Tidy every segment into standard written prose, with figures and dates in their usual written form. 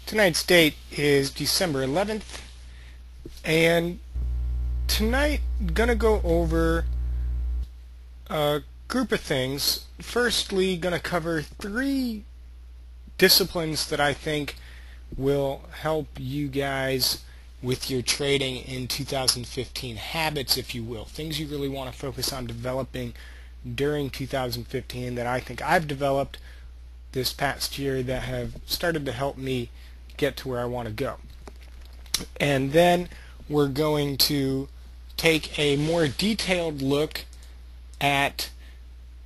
Tonight's date is December 11th, and tonight I'm going to go over a group of things. Firstly, going to cover 3 disciplines that I think will help you guys with your trading in 2015, habits, if you will, things you really want to focus on developing during 2015 that I think I've developed this past year that have started to help me get to where I want to go. And then we're going to take a more detailed look at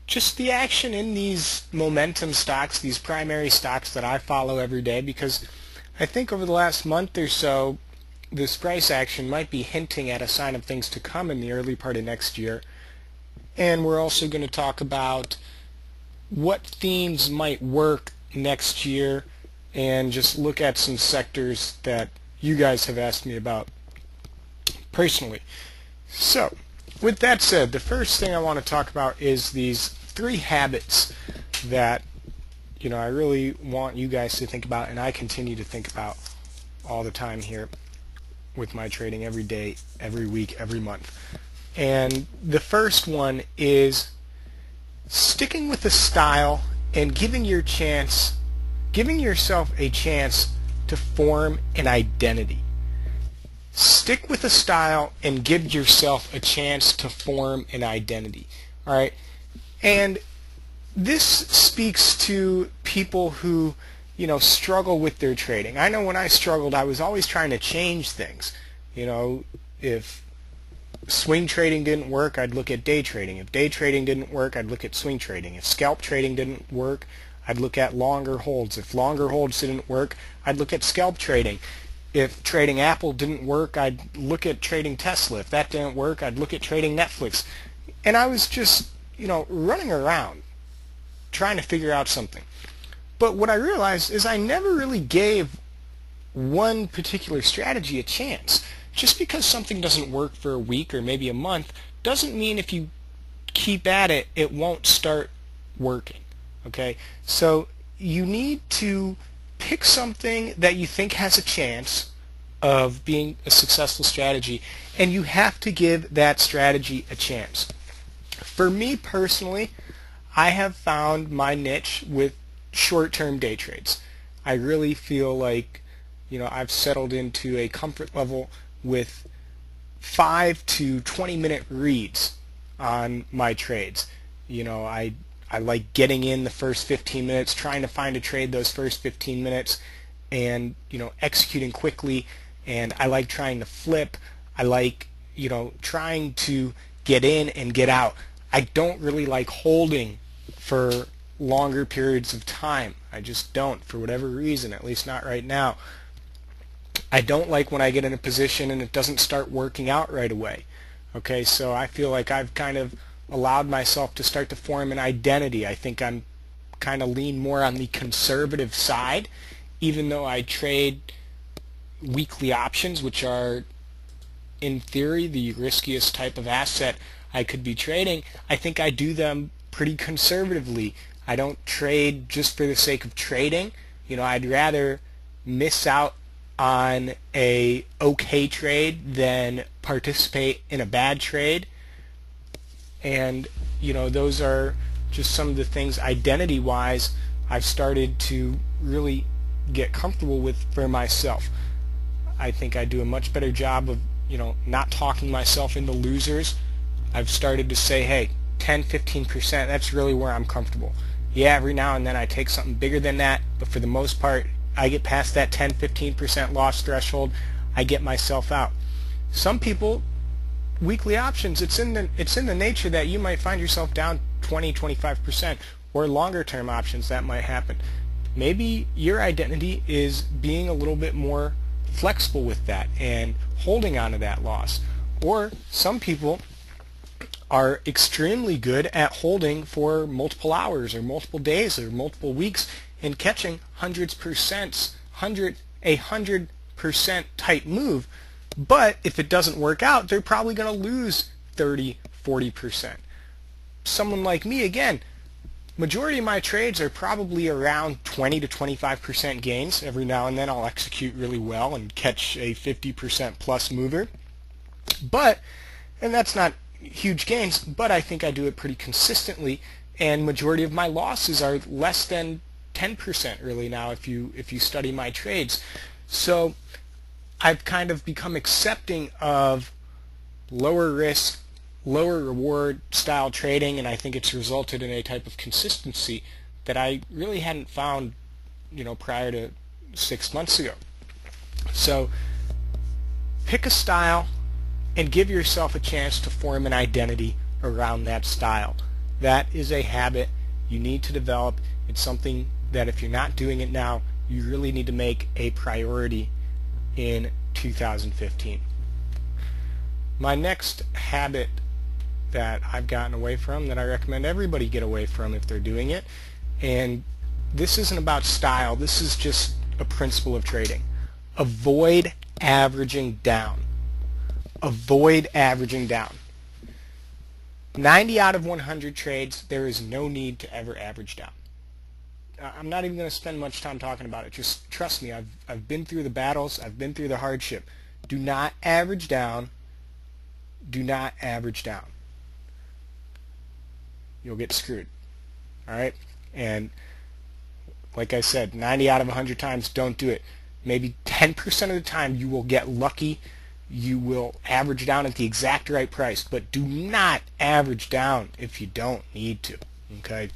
just the action in these momentum stocks, these primary stocks that I follow every day, because I think over the last month or so this price action might be hinting at a sign of things to come in the early part of next year. And we're also going to talk about what themes might work next year and just look at some sectors that you guys have asked me about personally. So, with that said, the first thing I want to talk about is these 3 habits that I really want you guys to think about, and I continue to think about all the time here with my trading every day, every week, every month. And the first one is sticking with the style and giving yourself a chance to form an identity. Stick with a style and give yourself a chance to form an identity. All right? And this speaks to people who, struggle with their trading. I know when I struggled, I was always trying to change things. If swing trading didn't work, I'd look at day trading. If day trading didn't work, I'd look at swing trading. If scalp trading didn't work, I'd look at longer holds. If longer holds didn't work, I'd look at scalp trading. If trading Apple didn't work, I'd look at trading Tesla. If that didn't work, I'd look at trading Netflix. And I was just, running around trying to figure out something. But what I realized is I never really gave one particular strategy a chance. Just because something doesn't work for a week or maybe a month doesn't mean if you keep at it, it won't start working. Okay? So you need to pick something that you think has a chance of being a successful strategy, and you have to give that strategy a chance. For me personally, I have found my niche with short-term day trades. I really feel like I've settled into a comfort level with 5 to 20-minute reads on my trades. I like getting in the first 15 minutes, trying to find a trade those first 15 minutes, and executing quickly. And I like trying to flip. I like trying to get in and get out. I don't really like holding for longer periods of time. I just don't, for whatever reason, at least not right now. I don't like when I get in a position and it doesn't start working out right away. Okay, so I feel like I've kind of allowed myself to start to form an identity. I think I'm kind of lean more on the conservative side, even though I trade weekly options, which are in theory the riskiest type of asset I could be trading. I think I do them pretty conservatively. I don't trade just for the sake of trading. I'd rather miss out on a okay trade than participate in a bad trade. And those are just some of the things identity-wise I've started to really get comfortable with for myself. I think I do a much better job of not talking myself into losers. I've started to say, hey, 10-15%, that's really where I'm comfortable. Yeah, every now and then I take something bigger than that, but for the most part I get past that 10-15% loss threshold, I get myself out. Some people, weekly options, it's in the nature that you might find yourself down 20-25%, or longer term options that might happen. Maybe your identity is being a little bit more flexible with that and holding on to that loss. Or some people are extremely good at holding for multiple hours or multiple days or multiple weeks and catching 100% type move. But if it doesn't work out, they're probably going to lose 30-40%. Someone like me, again, Majority of my trades are probably around 20 to 25% gains. Every now and then I'll execute really well and catch a 50% plus mover. And that's not huge gains, but I think I do it pretty consistently, and majority of my losses are less than 10% really now if you study my trades. So I've kind of become accepting of lower risk, lower reward style trading, and I think it's resulted in a type of consistency that I really hadn't found, prior to 6 months ago. So pick a style and give yourself a chance to form an identity around that style. That is a habit you need to develop. It's something that if you're not doing it now, you really need to make a priority in 2015. My next habit that I've gotten away from, that I recommend everybody get away from if they're doing it, and this isn't about style, this is just a principle of trading. Avoid averaging down. Avoid averaging down. 90 out of 100 trades, there is no need to ever average down. I'm not even going to spend much time talking about it. Just trust me, I've been through the battles, I've been through the hardship. Do not average down. Do not average down. You'll get screwed. Alright? And like I said, 90 out of 100 times, don't do it. Maybe 10% of the time you will get lucky. You will average down at the exact right price, but do not average down if you don't need to. Okay?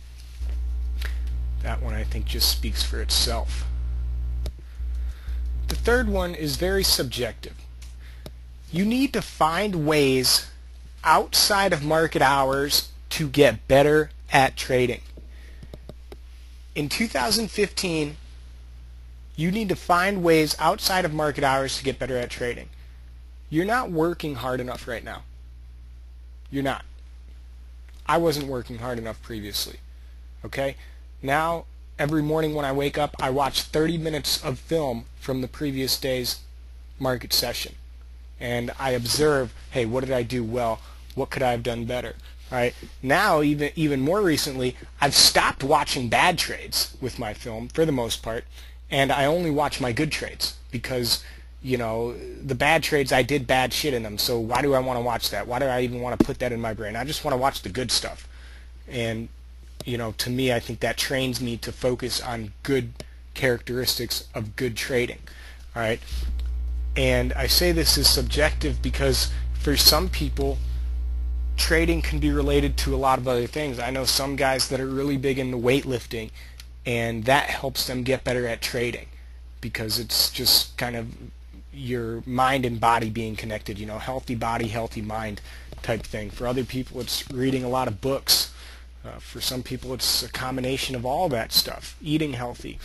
That one I think just speaks for itself. The third one is very subjective. You need to find ways outside of market hours to get better at trading. In 2015, you need to find ways outside of market hours to get better at trading. You're not working hard enough right now. You're not. I wasn't working hard enough previously. Okay? Now, every morning when I wake up, I watch 30 minutes of film from the previous day's market session. And I observe, hey, what did I do well? What could I have done better? All right? Now, even more recently, I've stopped watching bad trades with my film for the most part, and I only watch my good trades because, the bad trades, I did bad shit in them, so why do I want to watch that? Why do I even want to put that in my brain? I just want to watch the good stuff. And, to me, I think that trains me to focus on good characteristics of good trading. All right? And I say this is subjective because for some people, trading can be related to a lot of other things. I know some guys that are really big into weightlifting, and that helps them get better at trading because it's just kind of your mind and body being connected, healthy body, healthy mind type thing. For other people, it's reading a lot of books. For some people, it's a combination of all that stuff, eating healthy.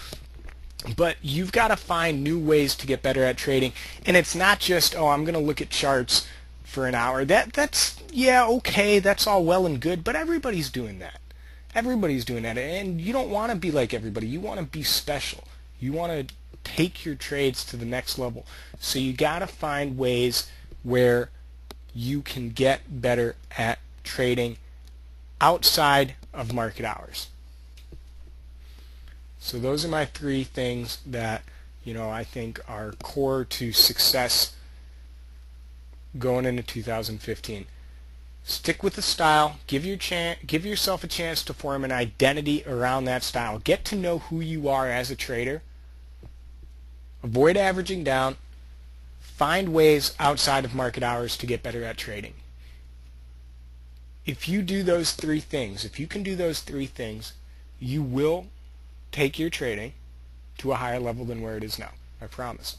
But you've got to find new ways to get better at trading, and it's not just, I'm going to look at charts for an hour. That's yeah, okay, that's all well and good, but everybody's doing that. Everybody's doing that, and you don't want to be like everybody. You want to be special. You want to take your trades to the next level. So you got to find ways where you can get better at trading outside of market hours. So those are my three things that I think are core to success going into 2015. Stick with the style. Give yourself a chance to form an identity around that style. Get to know who you are as a trader. Avoid averaging down. Find ways outside of market hours to get better at trading. If you do those three things, if you can do those three things, you will take your trading to a higher level than where it is now. I promise.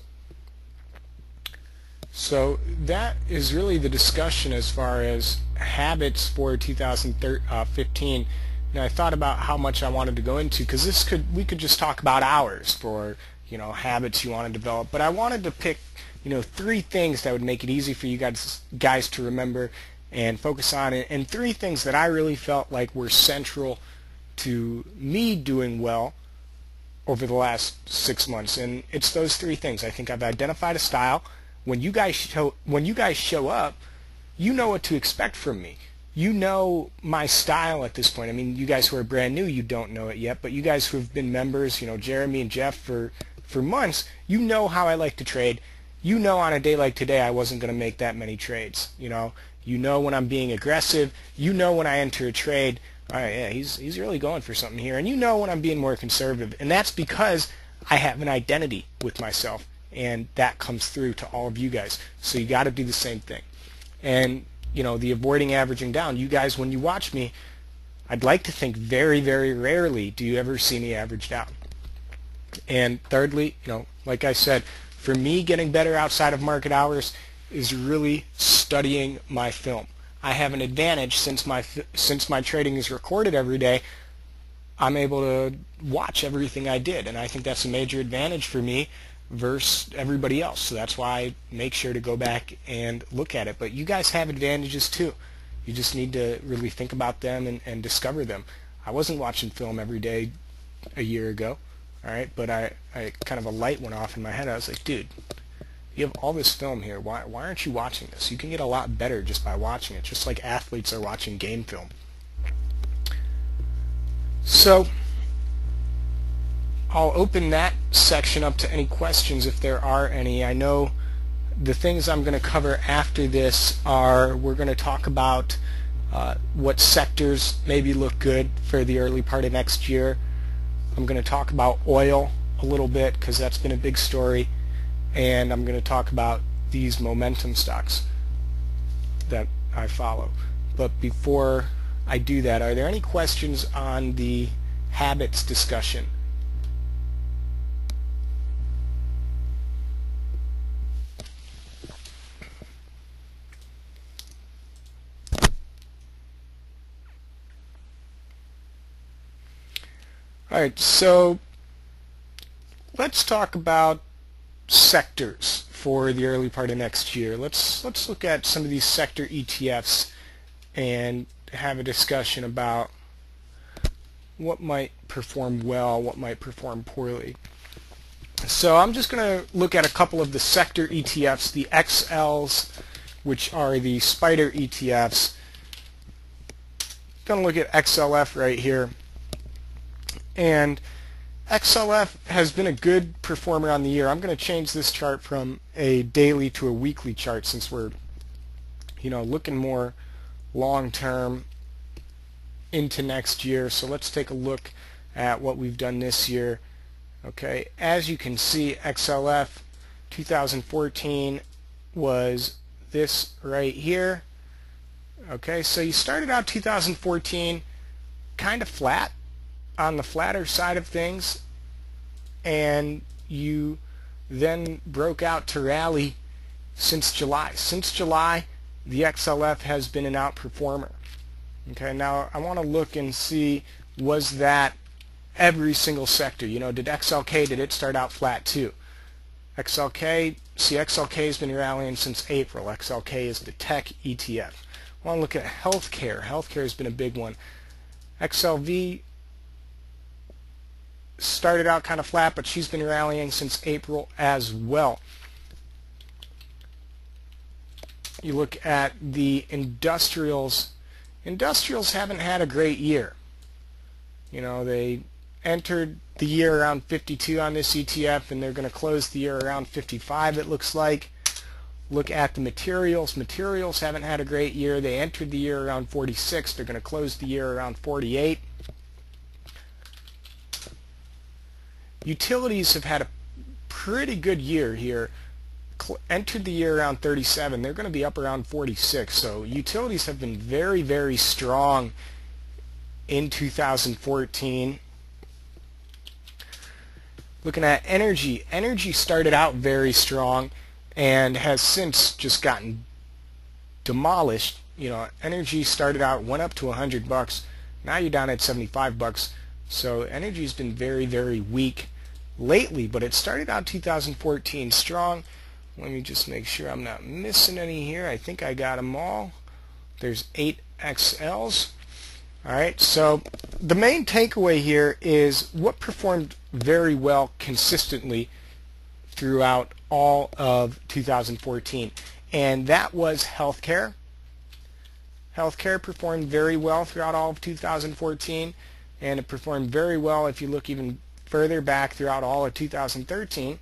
So that is really the discussion as far as habits for 2015. Now I thought about how much I wanted to go into because we could just talk about hours for habits you want to develop, but I wanted to pick three things that would make it easy for you guys to remember and focus on it, and three things that I really felt like were central to me doing well over the last 6 months. And it's those three things. I think I've identified a style. When you guys show up, you know what to expect from me. you know my style at this point. I mean, you guys who are brand new, you don't know it yet, but you guys who have been members, you know, Jeremy and Jeff for months, you know how I like to trade. You know on a day like today I wasn't going to make that many trades. You know when I'm being aggressive. You know when I enter a trade, all right, yeah, he's really going for something here. And you know when I'm being more conservative. And that's because I have an identity with myself, and that comes through to all of you guys. So you got to do the same thing. And the avoiding averaging down, you guys, when you watch me, I'd like to think very, very rarely do you ever see me average down. And thirdly, like I said, for me, getting better outside of market hours is really studying my film. I have an advantage since my trading is recorded every day. I'm able to watch everything I did, and I think that's a major advantage for me versus everybody else. So that's why I make sure to go back and look at it. But you guys have advantages too. You just need to really think about them and discover them. I wasn't watching film every day a year ago, all right, but I kind of a light went off in my head. I was like, dude, you have all this film here. Why aren't you watching this? You can get a lot better just by watching it, just like athletes are watching game film. So I'll open that section up to any questions if there are any. I know the things I'm going to cover after this are, we're going to talk about what sectors maybe look good for the early part of next year. I'm going to talk about oil a little bit because that's been a big story, and I'm going to talk about these momentum stocks that I follow. But before I do that, are there any questions on the habits discussion? All right, so let's talk about sectors for the early part of next year. Let's look at some of these sector ETFs and have a discussion about what might perform well, what might perform poorly. So I'm just going to look at a couple of the sector ETFs, the XLs, which are the spider ETFs. Going to look at XLF right here. And XLF has been a good performer on the year. I'm going to change this chart from a daily to a weekly chart since we're looking more long-term into next year. So let's take a look at what we've done this year. Okay, as you can see, XLF 2014 was this right here. Okay, so you started out 2014 kind of flat, on the flatter side of things, and you then broke out to rally since July. Since July, the XLF has been an outperformer. Okay, now I want to look and see, was that every single sector? Did XLK, did it start out flat too? XLK has been rallying since April. XLK is the tech ETF. I want to look at healthcare. Healthcare has been a big one. XLV started out kind of flat, but she's been rallying since April as well. You look at the industrials. Industrials haven't had a great year. They entered the year around 52 on this ETF, and they're going to close the year around 55, it looks like. Look at the materials. Materials haven't had a great year. They entered the year around 46. They're going to close the year around 48. Utilities have had a pretty good year here. Entered the year around 37. They're going to be up around 46. So utilities have been very, very strong in 2014. Looking at energy. Energy started out very strong and has since just gotten demolished. Energy started out, went up to $100. Now you're down at $75. So energy's been very, very weak lately, but it started out 2014 strong. Let me just make sure I'm not missing any here. I think I got them all. There's 8 XLs. All right, so the main takeaway here is what performed very well consistently throughout all of 2014, and that was healthcare. Healthcare performed very well throughout all of 2014, and it performed very well if you look even further back throughout all of 2013.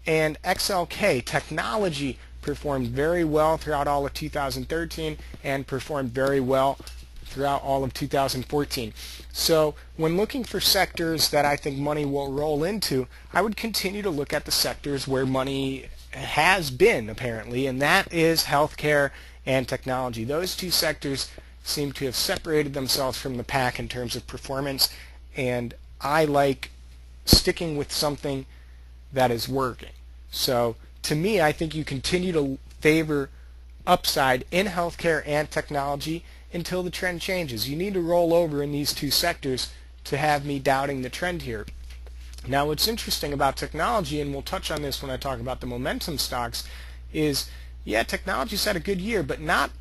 And XLK, technology, performed very well throughout all of 2013 and performed very well throughout all of 2014. So when looking for sectors that I think money will roll into, I would continue to look at the sectors where money has been, apparently, and that is healthcare and technology. Those two sectors seem to have separated themselves from the pack in terms of performance, and I like sticking with something that is working. So to me, I think you continue to favor upside in healthcare and technology until the trend changes. You need to roll over in these two sectors to have me doubting the trend here. Now, what's interesting about technology, and we'll touch on this when I talk about the momentum stocks, is yeah, technology's had a good year, but not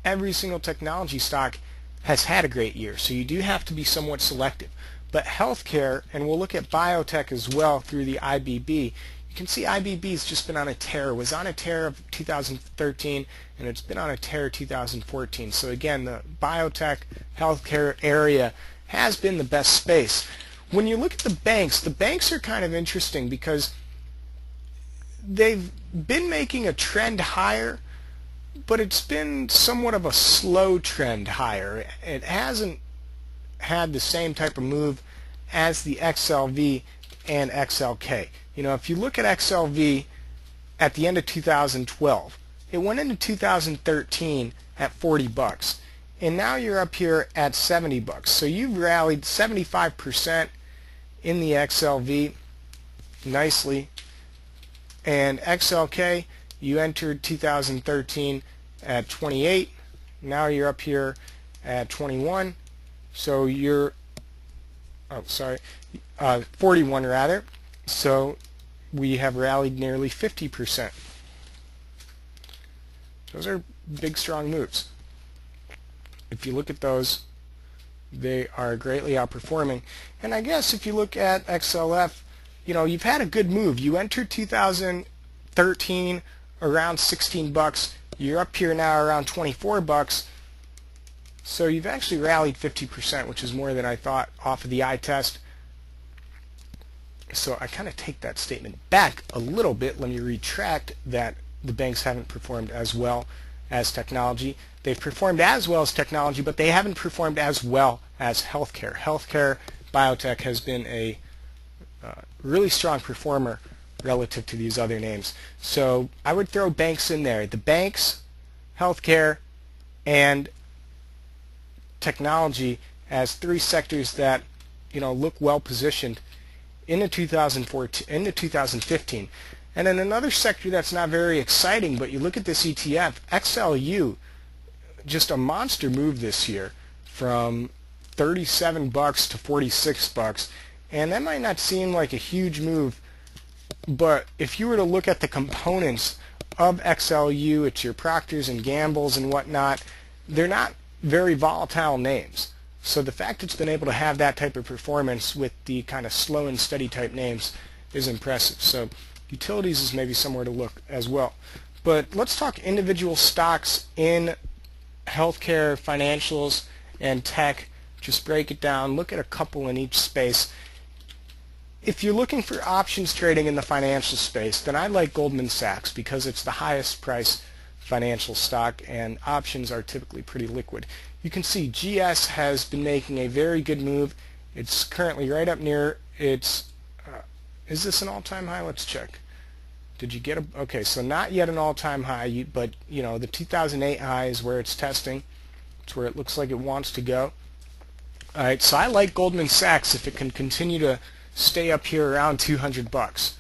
every single technology stock has had a great year. So you do have to be somewhat selective. But healthcare, and we'll look at biotech as well through the IBB, you can see IBB's just been on a tear. It was on a tear of 2013, and it's been on a tear 2014. So again, the biotech healthcare area has been the best space. When you look at the banks are kind of interesting because they've been making a trend higher, but it's been somewhat of a slow trend higher. It hasn't had the same type of move as the XLV and XLK. You know, if you look at XLV at the end of 2012, it went into 2013 at 40 bucks, and now you're up here at 70 bucks. So you've rallied 75% in the XLV nicely, and XLK, you entered 2013 at 28, now you're up here at 21, so you're 41 rather, so we have rallied nearly 50%. Those are big strong moves. If you look at those, they are greatly outperforming. And I guess if you look at XLF, you know, you've had a good move. You entered 2013 around 16 bucks. You're up here now around 24 bucks. So you've actually rallied 50%, which is more than I thought off of the eye test. So I kind of take that statement back a little bit. Let me retract that the banks haven't performed as well as technology. They've performed as well as technology, but they haven't performed as well as healthcare. Healthcare, biotech has been a really strong performer relative to these other names. So I would throw banks in there. The banks, healthcare, and technology as three sectors that, you know, look well positioned into 2015. And then another sector that's not very exciting, but you look at this ETF, XLU, just a monster move this year from 37 bucks to 46 bucks. And that might not seem like a huge move, but if you were to look at the components of XLU, it's your Procters and Gambles and whatnot, they're not very volatile names. So the fact it's been able to have that type of performance with the kind of slow and steady type names is impressive. So utilities is maybe somewhere to look as well. But let's talk individual stocks in healthcare, financials, and tech. Just break it down. Look at a couple in each space. If you're looking for options trading in the financial space, then I like Goldman Sachs because it's the highest price financial stock, and options are typically pretty liquid. You can see GS has been making a very good move. It's currently right up near its, is this an all-time high? Let's check. Did you get a, okay, so not yet an all-time high, but you know, the 2008 high is where it's testing. It's where it looks like it wants to go. All right, so I like Goldman Sachs if it can continue to stay up here around 200 bucks.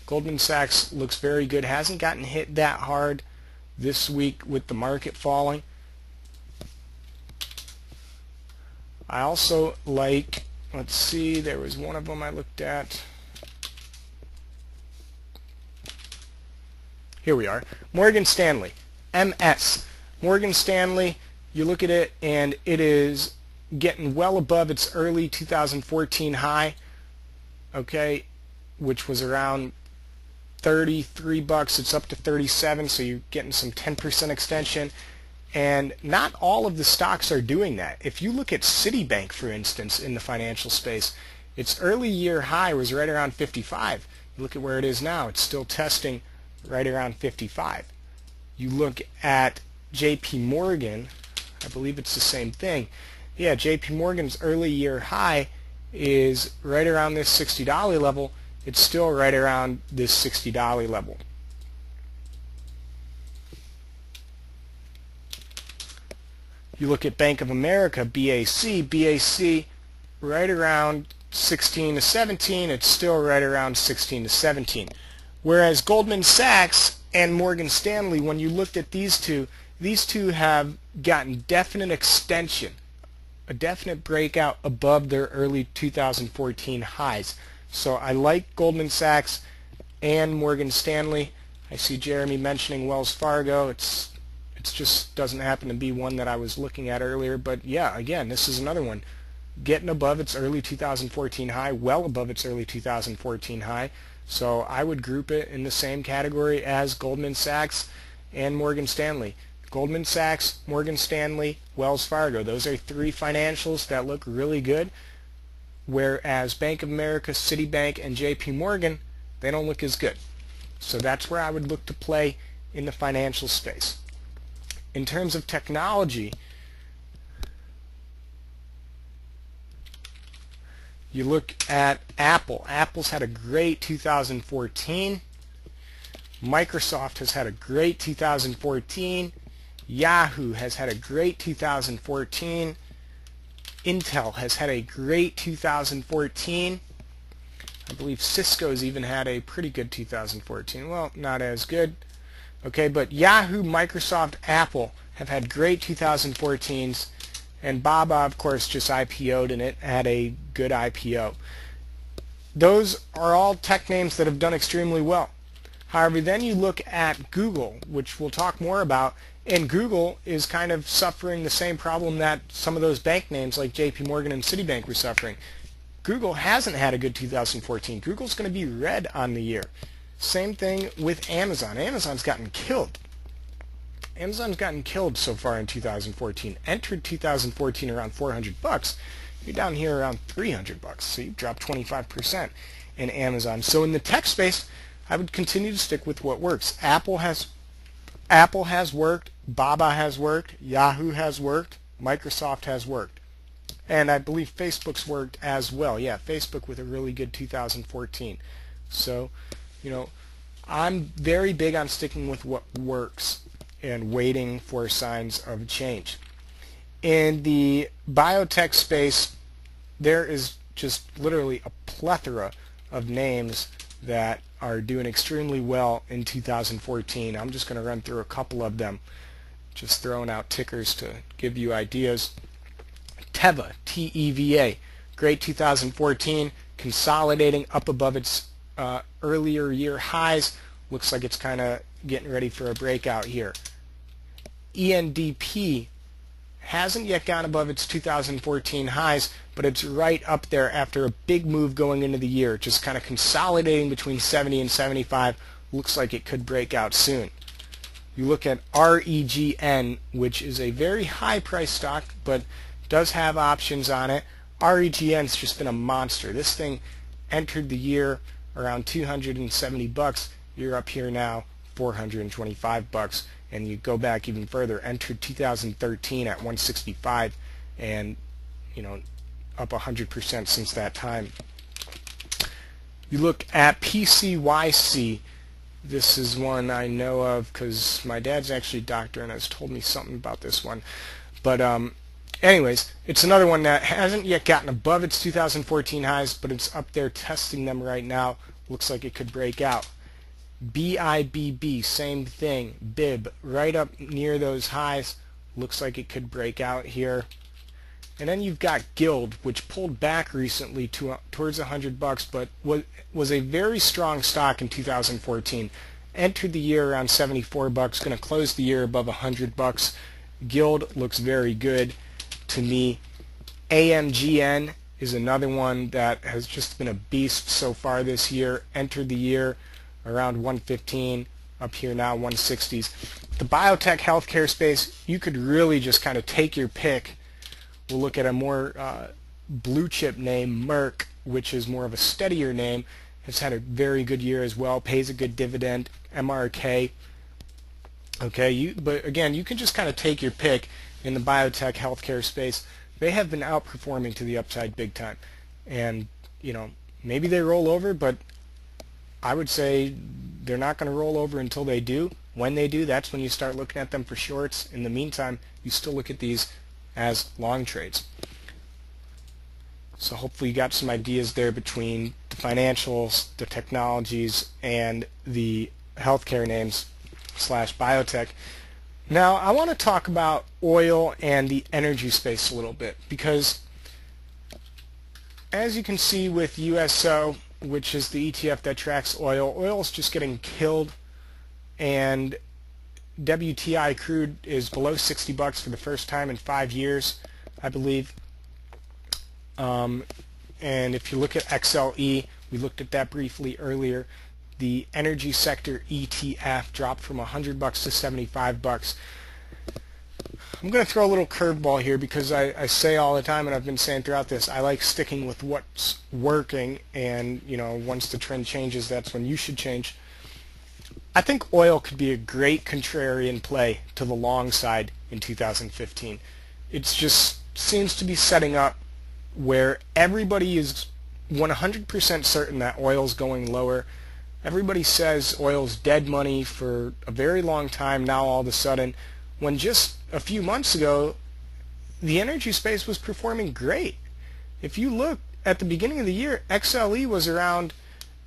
Goldman Sachs looks very good. Hasn't gotten hit that hard this week with the market falling. I also like, let's see, there was one of them I looked at. Here we are. Morgan Stanley, MS. Morgan Stanley, you look at it and it is getting well above its early 2014 high, okay, which was around 33 bucks. It's up to 37, so you're getting some 10% extension. And not all of the stocks are doing that. If you look at Citibank, for instance, in the financial space, its early year high was right around 55. You look at where it is now, it's still testing right around 55. You look at JP Morgan, I believe it's the same thing. Yeah, JP Morgan's early year high is right around this $60 level. It's still right around this $60 level. You look at Bank of America, BAC right around 16 to 17, it's still right around 16 to 17. Whereas Goldman Sachs and Morgan Stanley, when you looked at these two have gotten definite extension, a definite breakout above their early 2014 highs. So I like Goldman Sachs and Morgan Stanley. I see Jeremy mentioning Wells Fargo. It just doesn't happen to be one that I was looking at earlier. But yeah, again, this is another one getting above its early 2014 high, well above its early 2014 high. So I would group it in the same category as Goldman Sachs and Morgan Stanley. Goldman Sachs, Morgan Stanley, Wells Fargo. Those are three financials that look really good. Whereas Bank of America, Citibank, and JP Morgan, they don't look as good. So that's where I would look to play in the financial space. In terms of technology, you look at Apple. Apple's had a great 2014. Microsoft has had a great 2014. Yahoo has had a great 2014. Intel has had a great 2014. I believe Cisco's even had a pretty good 2014. Well, not as good. Okay, but Yahoo, Microsoft, Apple have had great 2014s, and Baba, of course, just IPO'd and it had a good IPO. Those are all tech names that have done extremely well. However, then you look at Google, which we'll talk more about, and Google is kind of suffering the same problem that some of those bank names like JP Morgan and Citibank were suffering. Google hasn't had a good 2014. Google's going to be red on the year. Same thing with Amazon. Amazon's gotten killed. Amazon's gotten killed so far in 2014. Entered 2014 around $400. You're down here around $300. So you've dropped 25% in Amazon. So in the tech space, I would continue to stick with what works. Apple has worked, Baba has worked, Yahoo has worked, Microsoft has worked. And I believe Facebook's worked as well. Yeah, Facebook with a really good 2014. So, you know, I'm very big on sticking with what works and waiting for signs of change. In the biotech space, there is just literally a plethora of names that are doing extremely well in 2014. I'm just going to run through a couple of them, just throwing out tickers to give you ideas. Teva, T-E-V-A, great 2014, consolidating up above its earlier year highs. Looks like it's kind of getting ready for a breakout here. ENDP hasn't yet gone above its 2014 highs, but it's right up there after a big move going into the year, just kind of consolidating between 70 and 75. Looks like it could break out soon. You look at REGN, which is a very high price stock, but does have options on it. REGN's just been a monster. This thing entered the year around $270. You're up here now, $425. And you go back even further, entered 2013 at 165, and you know, up 100% since that time. You look at PCYC. This is one I know of because my dad's actually a doctor and has told me something about this one. But anyways, it's another one that hasn't yet gotten above its 2014 highs, but it's up there testing them right now. Looks like it could break out. BIBB, same thing. BIB, right up near those highs. Looks like it could break out here. And then you've got Guild, which pulled back recently towards $100, but was a very strong stock in 2014. Entered the year around $74, going to close the year above $100. Guild looks very good to me. AMGN is another one that has just been a beast so far this year. Entered the year around 115, up here now 160s. the biotech healthcare space, you could really just kind of take your pick. We'll look at a more blue chip name, Merck, which is more of a steadier name. Has had a very good year as well, pays a good dividend, MRK. Okay, but again, you can just kind of take your pick in the biotech healthcare space. They have been outperforming to the upside big time. And, maybe they roll over, but I would say they're not going to roll over until they do. When they do, that's when you start looking at them for shorts. In the meantime, you still look at these as long trades. So hopefully you got some ideas there between the financials, the technologies, and the healthcare names / biotech. Now I want to talk about oil and the energy space a little bit, because as you can see with USO, which is the ETF that tracks oil, oil is just getting killed, and WTI crude is below $60 for the first time in 5 years, I believe. And if you look at XLE, we looked at that briefly earlier, the energy sector ETF dropped from $100 to $75. I'm going to throw a little curveball here, because I say all the time, and I've been saying throughout this, I like sticking with what's working, and once the trend changes, that's when you should change. I think oil could be a great contrarian play to the long side in 2015. It just seems to be setting up where everybody is 100% certain that oil's going lower. Everybody says oil's dead money for a very long time now all of a sudden, when just a few months ago the energy space was performing great. If you look at the beginning of the year, XLE was around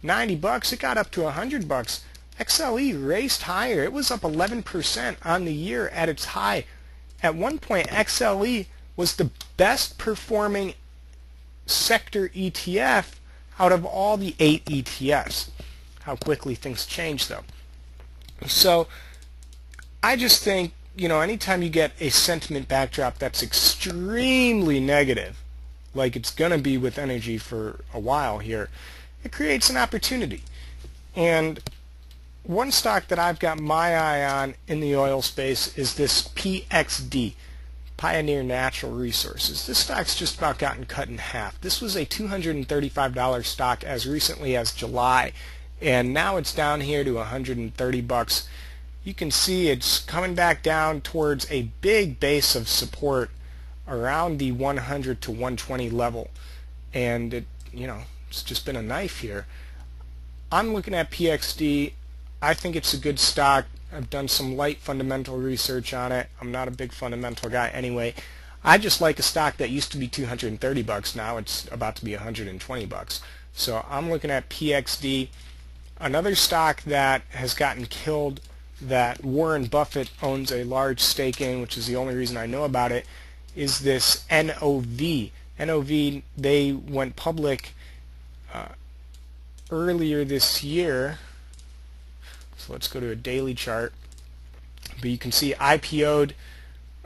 $90. It got up to $100. XLE raced higher. It was up 11% on the year at its high. At one point, XLE was the best performing sector ETF out of all the 8 ETFs. How quickly things change, though. So I just think, anytime you get a sentiment backdrop that's extremely negative, like it's going to be with energy for a while here, it creates an opportunity. And one stock that I've got my eye on in the oil space is this PXD, Pioneer Natural Resources. This stock's just about gotten cut in half. This was a $235 stock as recently as July, and now it's down here to $130. You can see it's coming back down towards a big base of support around the 100 to 120 level, and it's just been a knife here. I'm looking at PXD. I think it's a good stock. I've done some light fundamental research on it. I'm not a big fundamental guy anyway. I just like a stock that used to be $230. Now it's about to be $120. So I'm looking at PXD. Another stock that has gotten killed that Warren Buffett owns a large stake in, which is the only reason I know about it, is this NOV. NOV, they went public earlier this year. So let's go to a daily chart. But you can see IPO'd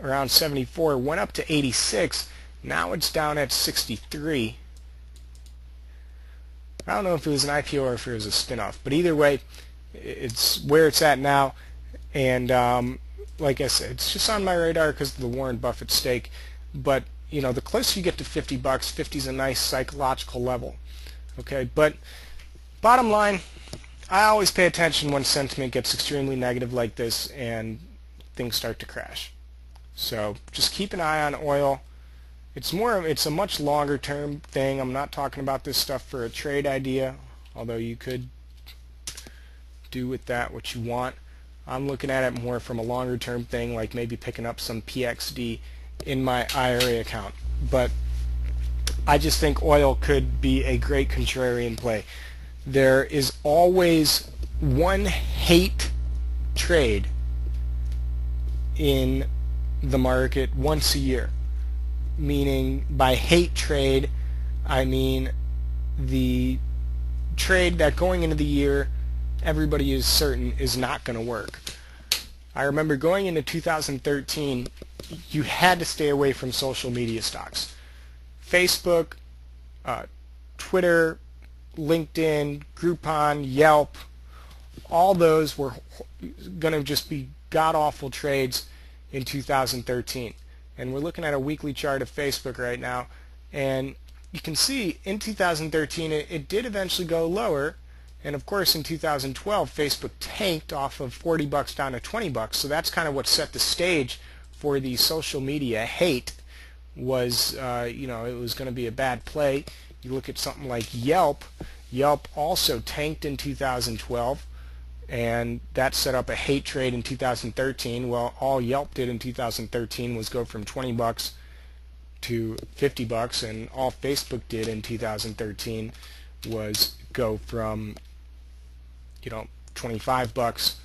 around 74, went up to 86. Now it's down at 63. I don't know if it was an IPO or if it was a spin-off, but either way, it's where it's at now. And like I said, it's just on my radar because of the Warren Buffett stake. But the closer you get to $50, 50 is a nice psychological level. Okay, but bottom line, I always pay attention when sentiment gets extremely negative like this and things start to crash. So just keep an eye on oil. It's a much longer term thing. I'm not talking about this stuff for a trade idea, although you could do with that what you want. I'm looking at it more from a longer term thing, like maybe picking up some PXD in my IRA account. But I just think oil could be a great contrarian play. There is always one hate trade in the market once a year. Meaning, by hate trade, I mean the trade that going into the year everybody is certain is not going to work. I remember going into 2013, you had to stay away from social media stocks. Facebook, Twitter, LinkedIn, Groupon, Yelp, all those were going to just be god-awful trades in 2013. And we're looking at a weekly chart of Facebook right now, and you can see in 2013 it did eventually go lower, and of course in 2012 Facebook tanked off of $40 down to $20. So that's kind of what set the stage for the social media hate. Was it was going to be a bad play. You look at something like Yelp. Yelp also tanked in 2012, and that set up a hate trade in 2013. Well, all Yelp did in 2013 was go from $20 to $50, and all Facebook did in 2013 was go from $25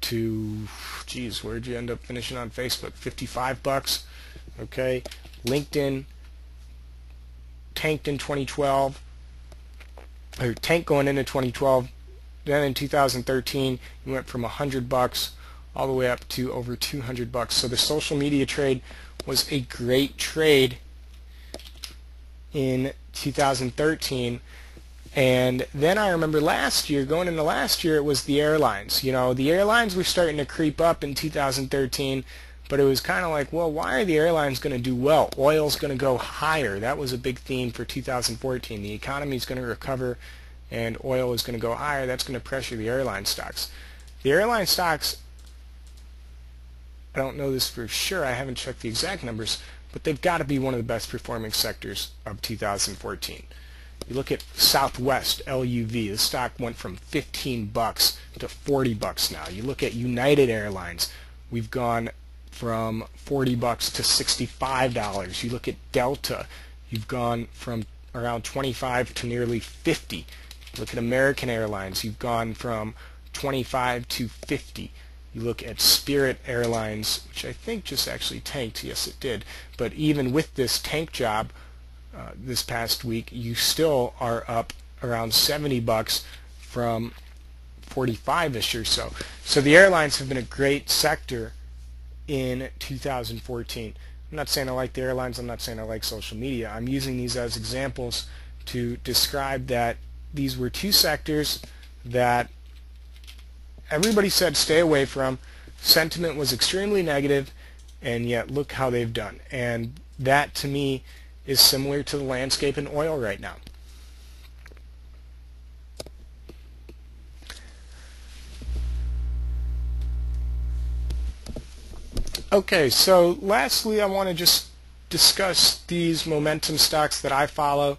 to, geez, where'd you end up finishing on Facebook? $55. Okay, LinkedIn tanked in 2012, or tanked going into 2012. Then in 2013, you went from $100 all the way up to over $200. So the social media trade was a great trade in 2013. And then I remember last year, going into last year, it was the airlines. The airlines were starting to creep up in 2013, but it was kind of like, well, why are the airlines going to do well? Oil's going to go higher. That was a big theme for 2014. The economy is going to recover, and oil is going to go higher. That's going to pressure the airline stocks. The airline stocks, I don't know this for sure. I haven't checked the exact numbers, but they've got to be one of the best performing sectors of 2014. You look at Southwest, LUV, the stock went from $15 to $40 now. You look at United Airlines, we've gone from $40 to $65. You look at Delta, you've gone from around 25 to nearly 50. Look at American Airlines, you've gone from 25 to 50. You look at Spirit Airlines, which I think just actually tanked. Yes, it did. But even with this tank job this past week, you still are up around $70 from 45-ish or so. So the airlines have been a great sector in 2014. I'm not saying I like the airlines. I'm not saying I like social media. I'm using these as examples to describe that these were two sectors that everybody said stay away from. Sentiment was extremely negative, and yet look how they've done. And that, to me, is similar to the landscape in oil right now. Okay, so lastly, I want to just discuss these momentum stocks that I follow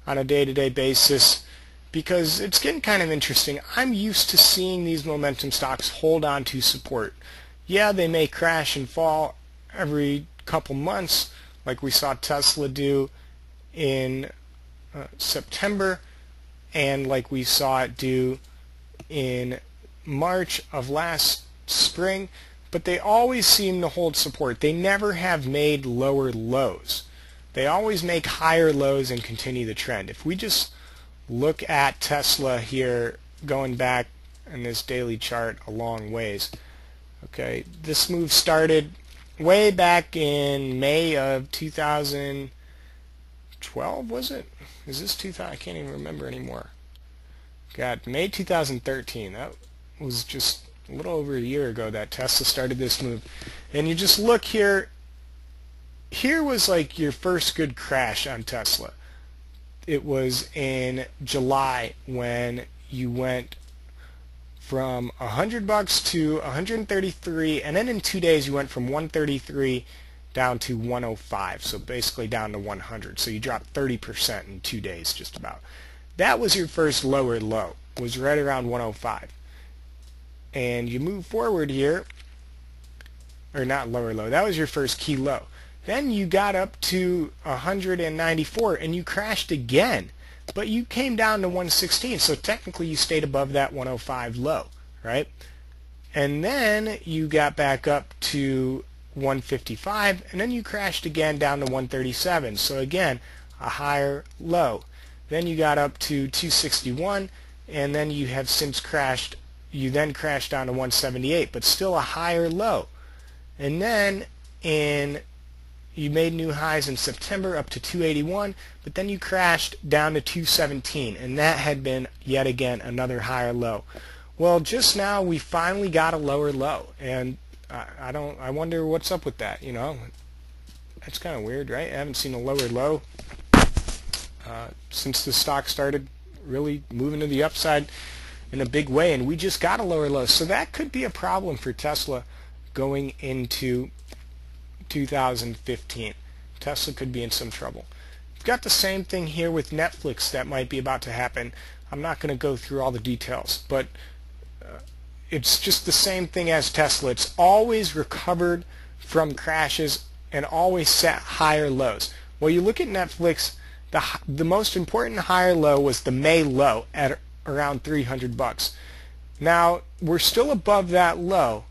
on a day-to-day basis, because it's getting kind of interesting. I'm used to seeing these momentum stocks hold on to support. Yeah, they may crash and fall every couple months, like we saw Tesla do in September, and like we saw it do in March of last spring, but they always seem to hold support. They never have made lower lows. They always make higher lows and continue the trend. If we just look at Tesla here, going back in this daily chart a long ways, okay, this move started way back in May of 2012, was it? Is this 2000? I can't even remember anymore. God, May 2013. That was just a little over a year ago that Tesla started this move. And you just look here. Here was like your first good crash on Tesla. It was in July when you went from $100 to 133, and then in 2 days you went from 133 down to 105, so basically down to 100. So you dropped 30% in 2 days, just about. That was your first lower low, was right around 105. And you move forward here, or not lower low, that was your first key low. Then you got up to 194 and you crashed again. But you came down to 116, so technically you stayed above that 105 low, right? And then you got back up to 155, and then you crashed again down to 137. So again, a higher low. Then you got up to 261, and then you have since crashed. You then crashed down to 178, but still a higher low. And then you made new highs in September up to 281, but then you crashed down to 217, and that had been yet again another higher low. Well, just now we finally got a lower low, and I wonder what's up with that. That's kind of weird, right? I haven't seen a lower low since the stock started really moving to the upside in a big way, and we just got a lower low. So that could be a problem for Tesla going into 2015. Tesla could be in some trouble. We've got the same thing here with Netflix that might be about to happen. I'm not going to go through all the details, but it's just the same thing as Tesla. It's always recovered from crashes and always set higher lows. Well, you look at Netflix, the most important higher low was the May low at around $300. Now, we're still above that low,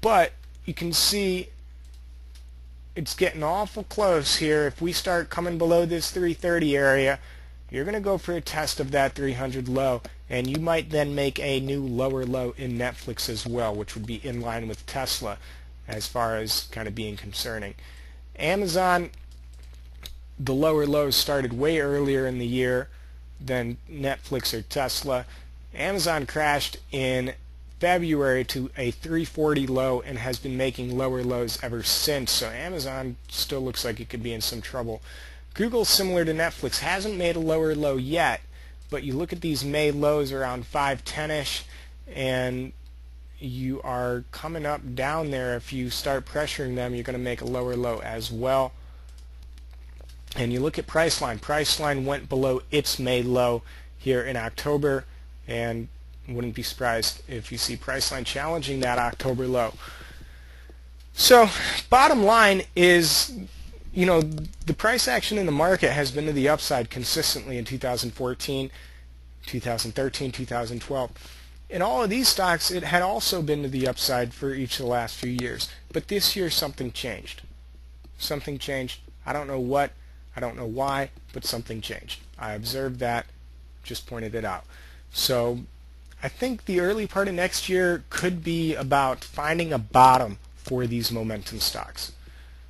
but you can see it's getting awful close here. If we start coming below this 330 area, you're going to go for a test of that 300 low, and you might then make a new lower low in Netflix as well, which would be in line with Tesla as far as kind of being concerning. Amazon, the lower lows started way earlier in the year than Netflix or Tesla. Amazon crashed in February to a 340 low and has been making lower lows ever since. So Amazon still looks like it could be in some trouble. Google, similar to Netflix, hasn't made a lower low yet, but you look at these May lows around 510-ish, and you are coming up down there. If you start pressuring them, you're going to make a lower low as well. And you look at Priceline. Priceline went below its May low here in October, and wouldn't be surprised if you see Priceline challenging that October low. So bottom line is, the price action in the market has been to the upside consistently in 2014, 2013, 2012. In all of these stocks, it had also been to the upside for each of the last few years. But this year, something changed. Something changed. I don't know what. I don't know why, but something changed. I observed that, just pointed it out. So I think the early part of next year could be about finding a bottom for these momentum stocks.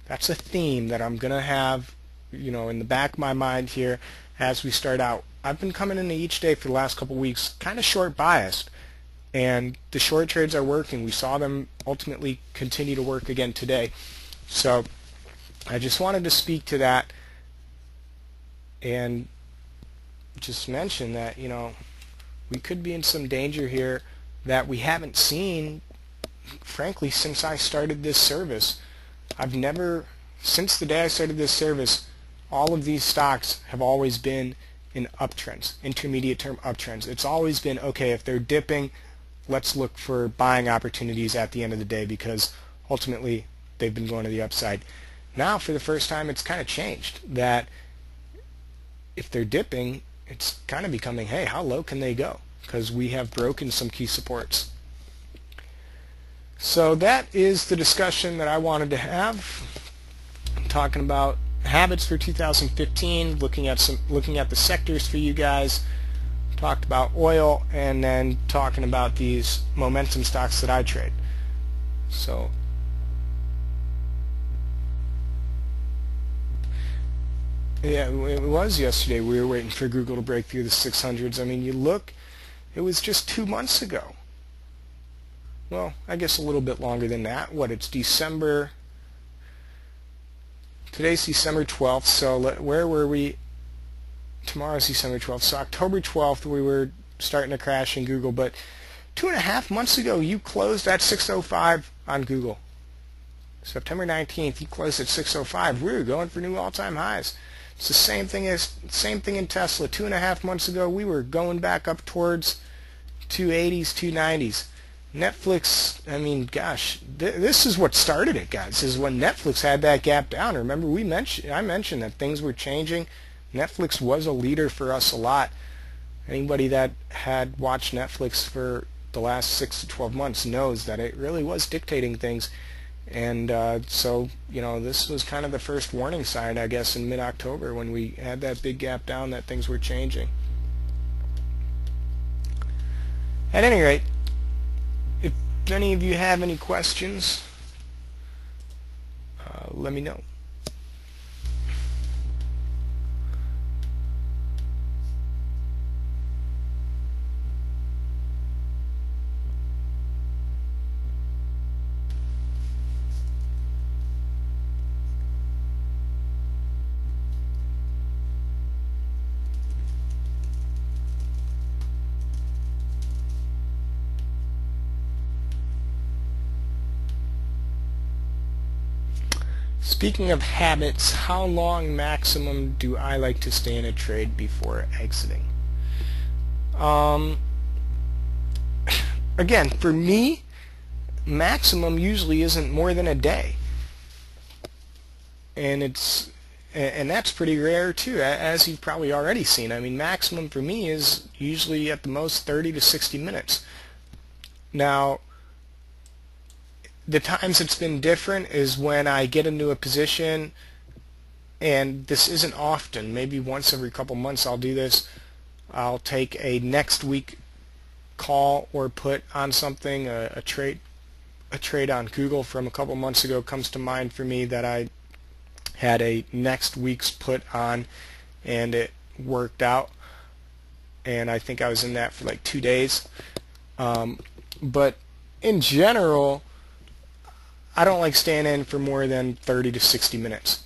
That's a theme that I'm going to have, in the back of my mind here as we start out. I've been coming into each day for the last couple weeks kind of short biased, and the short trades are working. We saw them ultimately continue to work again today. So I just wanted to speak to that and just mention that, we could be in some danger here that we haven't seen, frankly, since I started this service. Since the day I started this service, all of these stocks have always been in uptrends, intermediate term uptrends. It's always been, okay, if they're dipping, let's look for buying opportunities at the end of the day, because ultimately they've been going to the upside. Now, for the first time, it's kind of changed, that if they're dipping, it's kind of becoming, hey, how low can they go? Because we have broken some key supports. So that is the discussion that I wanted to have. I'm talking about habits for 2015, looking at the sectors for you guys. Talked about oil, and then talking about these momentum stocks that I trade. So yeah, it was yesterday. We were waiting for Google to break through the 600s. I mean, you look, it was just 2 months ago. Well, I guess a little bit longer than that. It's December. Today's December 12th, so where were we? Tomorrow's December 12th. So October 12th, we were starting to crash in Google, but 2.5 months ago, you closed at 605 on Google. September 19th, you closed at 605. We were going for new all-time highs. It's the same thing in Tesla. 2.5 months ago, we were going back up towards 280s, 290s. Netflix, I mean, gosh, this is what started it, guys. This is when Netflix had that gap down. Remember, I mentioned that things were changing. Netflix was a leader for us a lot. Anybody that had watched Netflix for the last 6 to 12 months knows that it really was dictating things. And so, this was kind of the first warning sign, I guess, in mid-October when we had that big gap down that things were changing. At any rate, if any of you have any questions, let me know. Speaking of habits, how long maximum do I like to stay in a trade before exiting? Again, for me, maximum usually isn't more than a day, and that's pretty rare too, as you've probably already seen. I mean, maximum for me is usually at the most 30 to 60 minutes. Now, the times it's been different is when I get into a position, and this isn't often, maybe once every couple months I'll do this. I'll take a next week call or put on something. A trade on Google from a couple months ago comes to mind for me, that I had a next week's put on and it worked out, and I think I was in that for like 2 days. But in general, I don't like staying in for more than 30 to 60 minutes.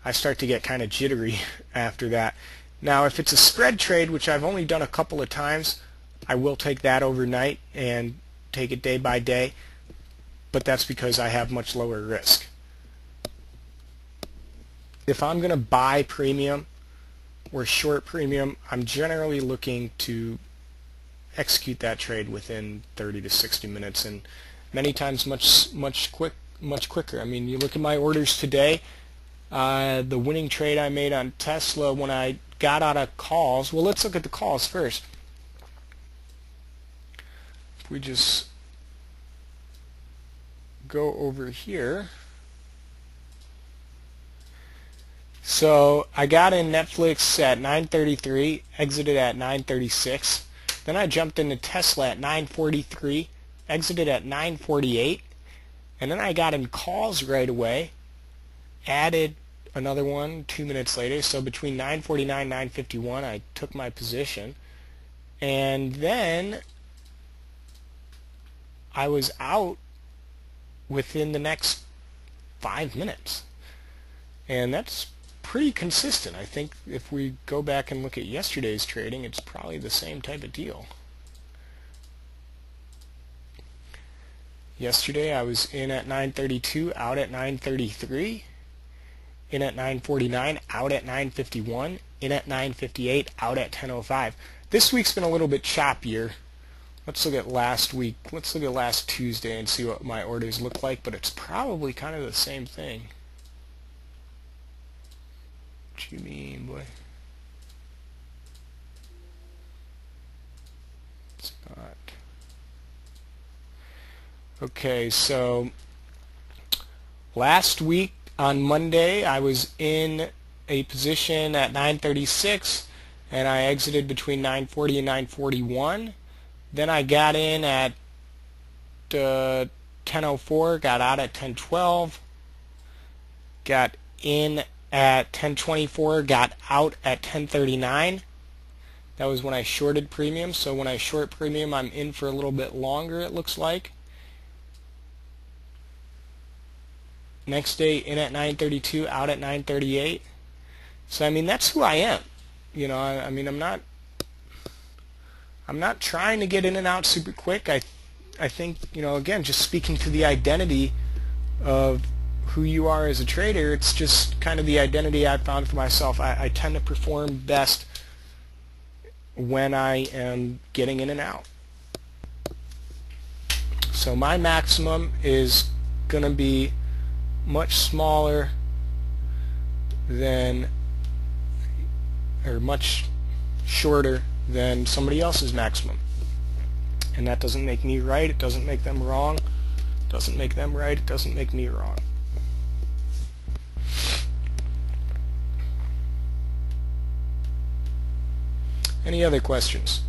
I start to get kind of jittery after that. Now, if it's a spread trade, which I've only done a couple of times, I will take that overnight and take it day by day, but that's because I have much lower risk. If I'm going to buy premium or short premium, I'm generally looking to execute that trade within 30 to 60 minutes, and many times much quicker. I mean, you look at my orders today, the winning trade I made on Tesla when I got out of calls. Well, let's look at the calls first. If we just go over here. So I got in Netflix at 9:33, exited at 9:36. Then I jumped into Tesla at 9:43, exited at 9:48. And then I got in calls right away, added another one 2 minutes later. So between 9:49 and 9:51, I took my position. And then I was out within the next 5 minutes. And that's pretty consistent. I think if we go back and look at yesterday's trading, it's probably the same type of deal. Yesterday I was in at 9:32, out at 9:33, in at 9:49, out at 9:51, in at 9:58, out at 10:05. This week's been a little bit choppier. Let's look at last week. Let's look at last Tuesday and see what my orders look like, but it's probably kind of the same thing. What you mean, boy? It's not. Okay, so last week on Monday I was in a position at 9:36 and I exited between 9:40 and 9:41. Then I got in at 10:04, got out at 10:12, got in at 10:24, got out at 10:39. That was when I shorted premium. So when I short premium, I'm in for a little bit longer, it looks like. Next day, in at 9:32, out at 9:38. So I mean, that's who I am. You know, I mean, I'm not trying to get in and out super quick. I think, you know, again, just speaking to the identity of who you are as a trader, it's just kind of the identity I found for myself. I tend to perform best when I am getting in and out. So my maximum is going to be much smaller than, or much shorter than somebody else's maximum. And that doesn't make me right, it doesn't make them wrong. It doesn't make them right, it doesn't make me wrong. Any other questions?